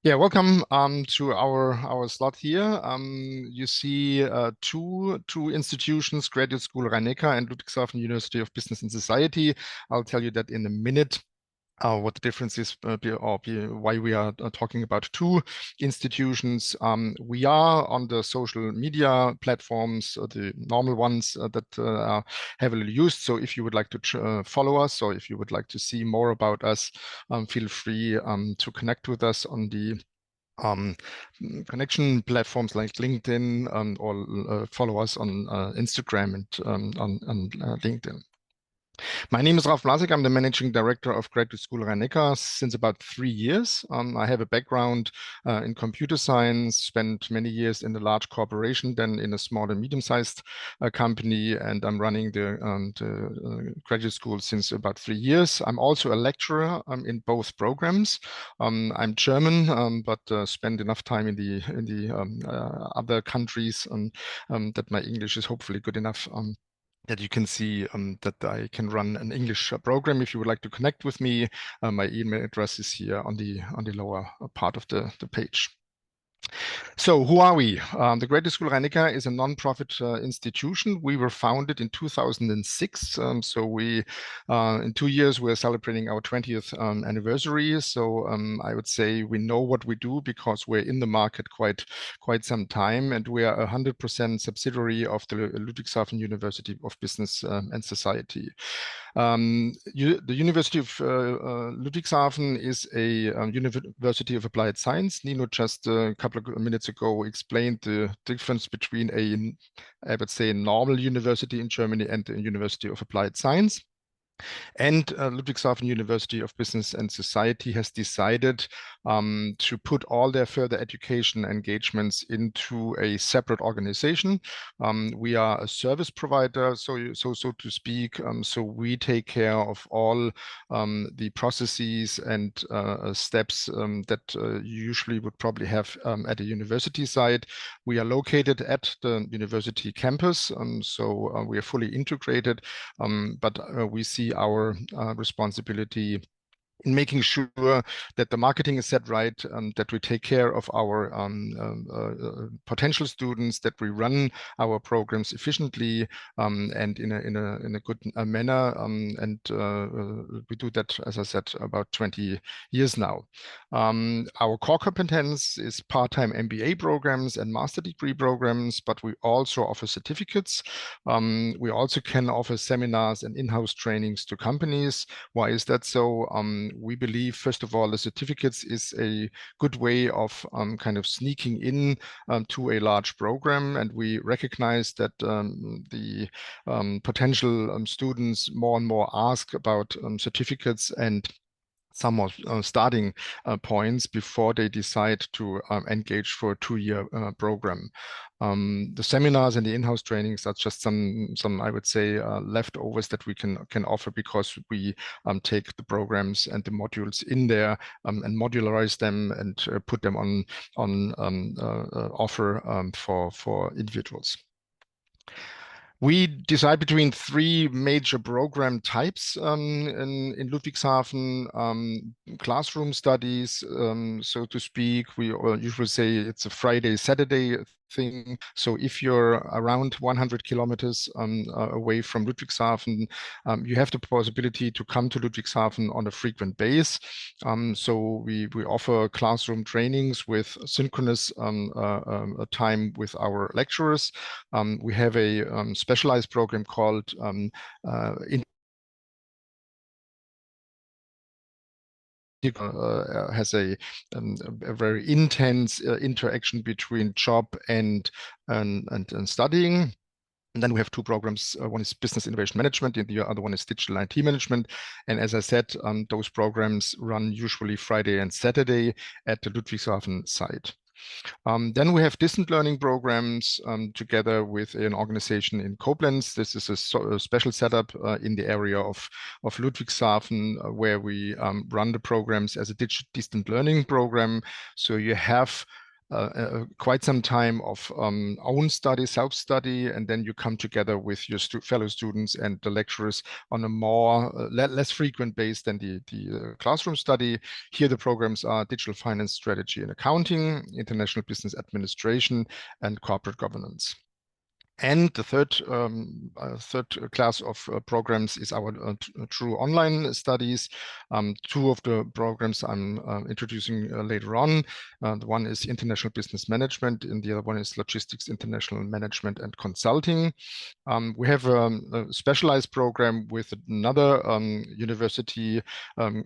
Yeah, welcome to our slot here. You see two institutions, Graduate School Rhein-Neckar and Ludwigshafen University of Business and Society. I'll tell you that in a minute. What the difference is, why we are talking about two institutions. We are on the social media platforms, the normal ones that are heavily used. So if you would like to follow us, or if you would like to see more about us, feel free to connect with us on the connection platforms like LinkedIn, or follow us on Instagram and on LinkedIn. My name is Ralf Blasek. I'm the managing director of Graduate School Rhein-Neckar since about 3 years. I have a background in computer science, spent many years in a large corporation, then in a small and medium-sized company, and I'm running the graduate school since about 3 years. I'm also a lecturer in both programs. I'm German, but spend enough time in the other countries that my English is hopefully good enough that you can see that I can run an English program. If you would like to connect with me, my email address is here on the lower part of the page. So who are we? The Graduate School Rhein-Neckar is a non-profit institution. We were founded in 2006. So we, in 2 years, we're celebrating our 20th anniversary. So I would say we know what we do because we're in the market quite some time, and we are 100% subsidiary of the Ludwigshafen University of Business and Society. The University of Ludwigshafen is a University of Applied Science. Nino just a couple of minutes ago explained the difference between I would say, a normal university in Germany and a University of Applied Science. And Ludwigshafen University of Business and Society has decided to put all their further education engagements into a separate organization. We are a service provider, so to speak. So we take care of all the processes and steps that you usually would probably have at a university site. We are located at the university campus, so we are fully integrated, but we see our responsibility in making sure that the marketing is set right, that we take care of our potential students, that we run our programs efficiently and in a good manner, and we do that, as I said, about 20 years now. Our core competence is part-time MBA programs and master degree programs, but we also offer certificates. We also can offer seminars and in-house trainings to companies. Why is that so? We believe, first of all, the certificates is a good way of kind of sneaking in to a large program, and we recognize that the potential students more and more ask about certificates and some more starting points before they decide to engage for a 2-year program. The seminars and the in-house trainings are just some I would say leftovers that we can offer, because we take the programs and the modules in there and modularize them and put them on offer for individuals. We decide between 3 major program types in Ludwigshafen. Classroom studies, so to speak. We usually say it's a Friday, Saturday thing. So if you're around 100 kilometers away from Ludwigshafen, you have the possibility to come to Ludwigshafen on a frequent basis. So we offer classroom trainings with synchronous time with our lecturers. We have a specialized program called has a very intense interaction between job and studying. And then we have 2 programs. One is Business Innovation Management, and the other one is Digital IT Management. And as I said, those programs run usually Friday and Saturday at the Ludwigshafen site. Then we have distant learning programs together with an organization in Koblenz. This is a special setup in the area of Ludwigshafen, where we run the programs as a distant learning program. So you have quite some time of own study, self-study, and then you come together with your fellow students and the lecturers on a more less frequent base than the classroom study. Here the programs are digital finance, strategy and accounting, international business administration, and corporate governance. And the third class of programs is our true online studies. Two of the programs I'm introducing later on. The one is international business management, and the other one is logistics, international management and consulting. We have a specialized program with another university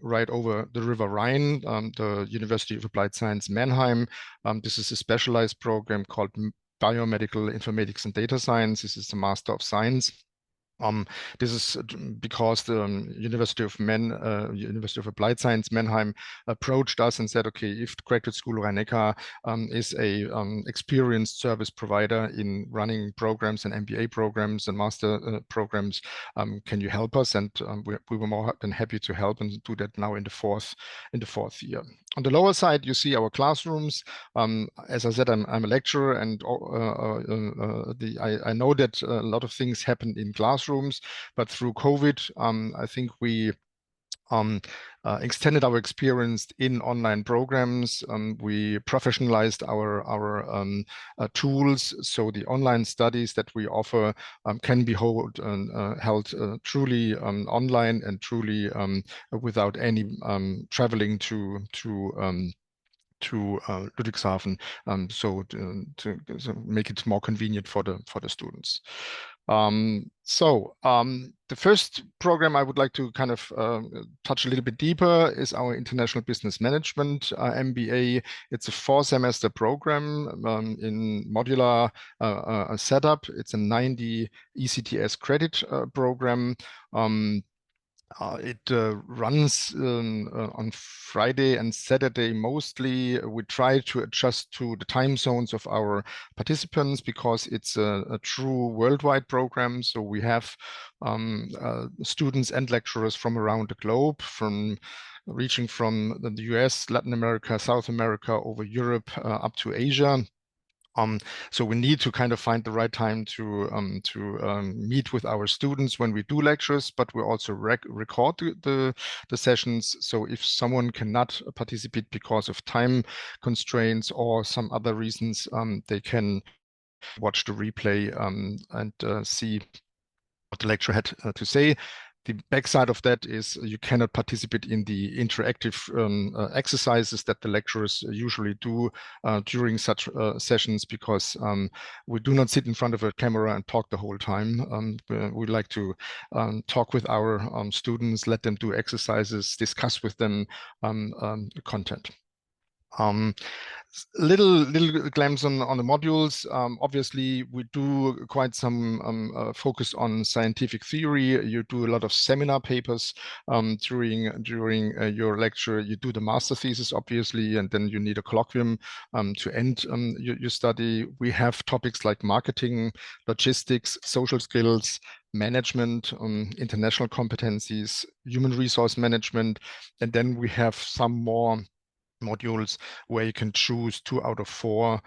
right over the River Rhine, the University of Applied Science Mannheim. This is a specialized program called Biomedical Informatics and Data Science. This is the Master of Science. This is because the University of Applied Science Mannheim approached us and said, okay, if Graduate School Rhein-Neckar is a experienced service provider in running programs and MBA programs and master programs, can you help us? And we were more than happy to help and do that now in the fourth year. On the lower side, you see our classrooms. As I said, I'm a lecturer, and I know that a lot of things happen in classrooms, but through COVID, I think we extended our experience in online programs. We professionalized our tools, so the online studies that we offer can be held truly online and truly without any traveling to Ludwigshafen, so to make it more convenient for the students. The first program I would like to kind of touch a little bit deeper is our International Business Management MBA. It's a 4-semester program in modular setup. It's a 90 ECTS credit program. It runs on Friday and Saturday mostly. We try to adjust to the time zones of our participants because it's a true worldwide program. So we have students and lecturers from around the globe, reaching from the US, Latin America, South America, over Europe, up to Asia. So we need to kind of find the right time to meet with our students when we do lectures, but we also record the sessions. So if someone cannot participate because of time constraints or some other reasons, they can watch the replay and see what the lecturer had to say. The backside of that is you cannot participate in the interactive exercises that the lecturers usually do during such sessions, because we do not sit in front of a camera and talk the whole time. We like to talk with our students, let them do exercises, discuss with them content. Little glimpse on the modules. Obviously, we do quite some focus on scientific theory. You do a lot of seminar papers during your lecture. You do the master thesis, obviously, and then you need a colloquium to end your study. We have topics like marketing, logistics, social skills, management, international competencies, human resource management, and then we have some more modules where you can choose 2 out of 4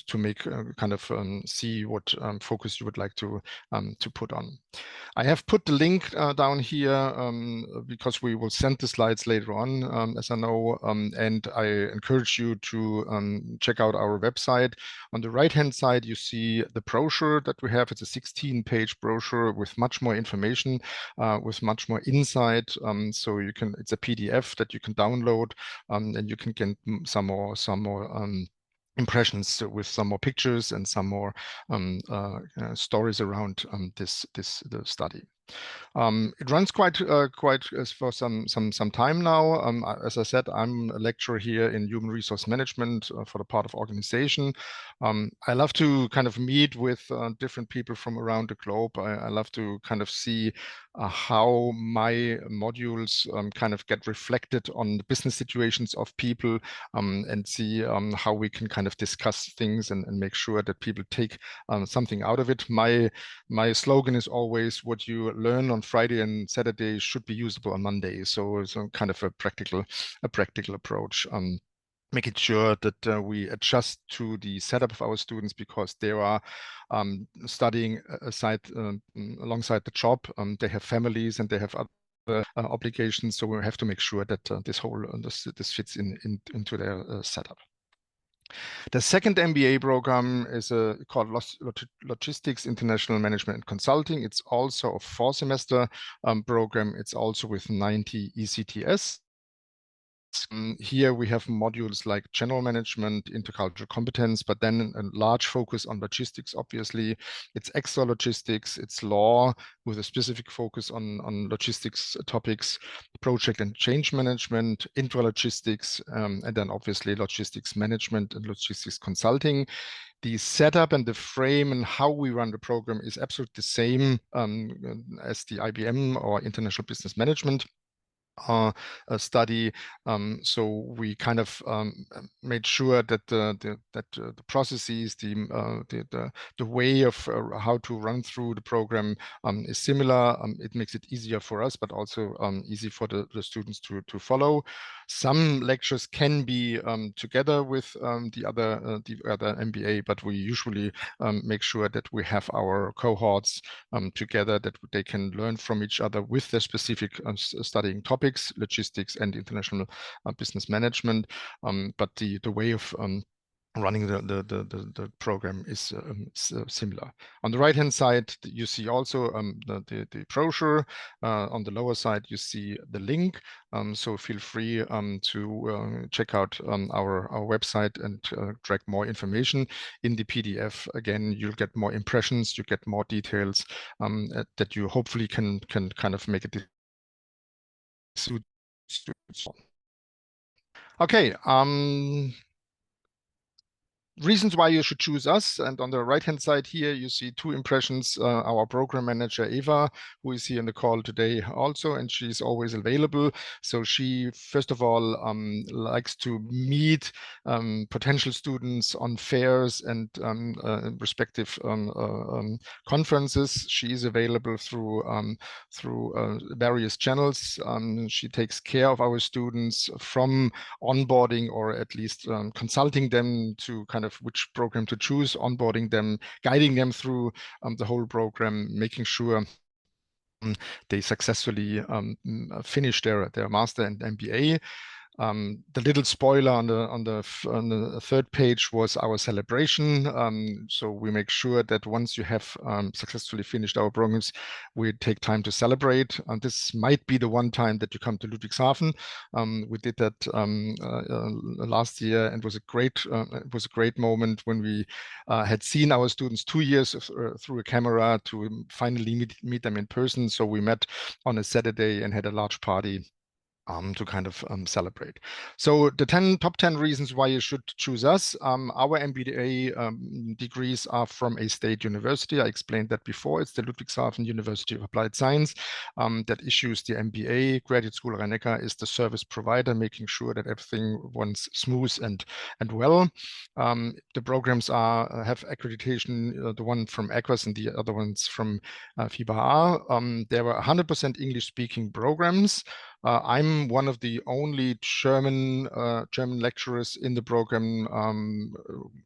to make kind of see what focus you would like to put on. I have put the link down here because we will send the slides later on, as I know, and I encourage you to check out our website. On the right-hand side, you see the brochure that we have. It's a 16-page brochure with much more information, with much more insight. So you can, it's a PDF that you can download, and you can get some more impressions with some more pictures and some more stories around the study. It runs quite for some time now. As I said, I'm a lecturer here in human resource management for the part of organization. I love to kind of meet with different people from around the globe. I love to kind of see how my modules kind of get reflected on the business situations of people, and see how we can kind of discuss things and make sure that people take something out of it. My slogan is always, what you learn on Friday and Saturday should be usable on Monday. So it's kind of a practical approach. making sure that we adjust to the setup of our students because they are studying alongside the job. They have families and they have other obligations, so we have to make sure that this fits into their setup. The second MBA program is called Logistics, International Management and Consulting. It's also a 4-semester program. It's also with 90 ECTS. Here we have modules like general management, intercultural competence, but then a large focus on logistics, obviously. It's extra logistics, it's law with a specific focus on logistics topics, project and change management, intralogistics, and then obviously logistics management and logistics consulting. The setup and the frame and how we run the program is absolutely the same as the IBM or International Business Management study. So we kind of made sure that the processes, the way of how to run through the program is similar. It makes it easier for us, but also easy for the students to follow. Some lectures can be together with the other MBA, but we usually make sure that we have our cohorts together, that they can learn from each other with their specific studying topics, logistics and international business management. But the way of running the program is similar. On the right hand side, you see also the brochure. On the lower side, you see the link. So feel free to check out our website and track more information. In the PDF, again, you'll get more impressions, you get more details that you hopefully can kind of make it suit. Okay. Reasons why you should choose us. And on the right-hand side here, you see 2 impressions. Our program manager, Eva, who is here in the call today also, and she's always available. So she, first of all, likes to meet potential students on fairs and respective conferences. She is available through various channels. She takes care of our students from onboarding, or at least consulting them to kind of which program to choose, onboarding them, guiding them through the whole program, making sure they successfully finish their master and MBA. The little spoiler on the third page was our celebration. So we make sure that once you have successfully finished our programs, we take time to celebrate. This might be the one time that you come to Ludwigshafen. We did that last year, and it was a great moment when we had seen our students 2 years through a camera to finally meet them in person. So we met on a Saturday and had a large party to kind of celebrate. So the top 10 reasons why you should choose us. Our MBA degrees are from a state university. I explained that before. It's the Ludwigshafen University of Applied Science that issues the MBA. Graduate School Rhein-Neckar is the service provider, making sure that everything runs smooth and well. The programs have accreditation, the one from ACRAS and the other ones from FIBA. There were 100% English-speaking programs. I'm one of the only German lecturers in the program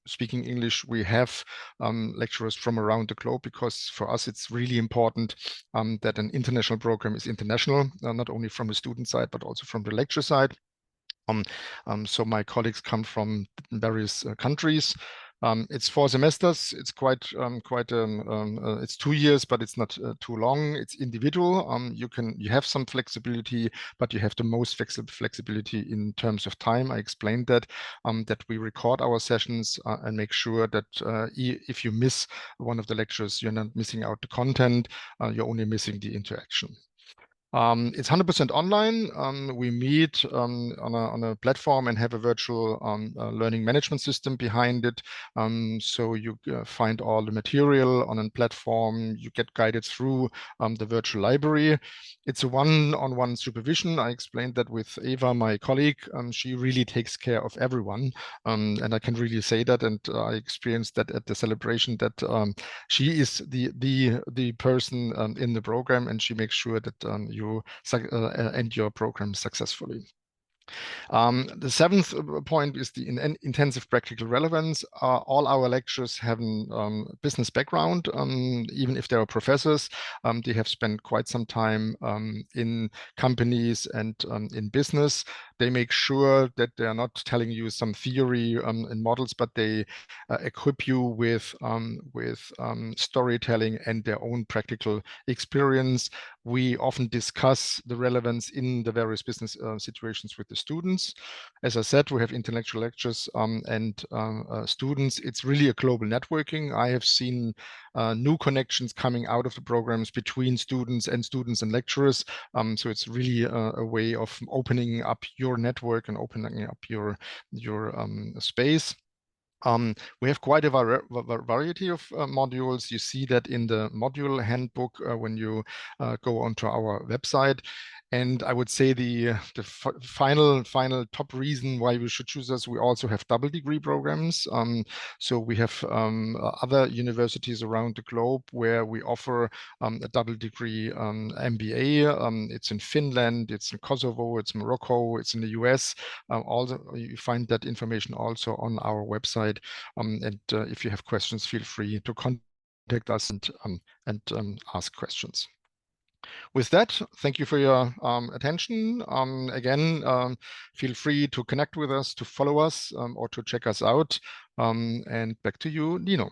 speaking English. We have lecturers from around the globe because for us it's really important that an international program is international, not only from the student side but also from the lecture side. So my colleagues come from various countries. It's 4 semesters. It's it's 2 years, but it's not too long. It's individual. You have some flexibility, but you have the most flexibility in terms of time. I explained that we record our sessions and make sure that if you miss one of the lectures, you're not missing out the content. You're only missing the interaction. It's 100% online. We meet on a platform and have a virtual learning management system behind it. So you find all the material on a platform. You get guided through the virtual library. It's a one-on-one supervision. I explained that with Eva, my colleague. She really takes care of everyone. And I can really say that. And I experienced that at the celebration that she is the person in the program, and she makes sure that you end your program successfully. The seventh point is the intensive practical relevance. All our lectures have a business background. Even if they are professors, they have spent quite some time in companies and in business. They make sure that they are not telling you some theory and models, but they equip you with storytelling and their own practical experience. We often discuss the relevance in the various business situations with the students. As I said, we have intellectual lectures and students. It's really a global networking. I have seen new connections coming out of the programs between students and lecturers. So it's really a way of opening up your network and opening up your space. We have quite a variety of modules. You see that in the module handbook when you go onto our website. And I would say the final top reason why we should choose us, we also have double degree programs. So we have other universities around the globe where we offer a double degree MBA. It's in Finland, it's in Kosovo, it's Morocco, it's in the US. Also, you find that information also on our website. And if you have questions, feel free to contact us and ask questions. With that, thank you for your attention. Again, feel free to connect with us, to follow us, or to check us out. And back to you, Dino.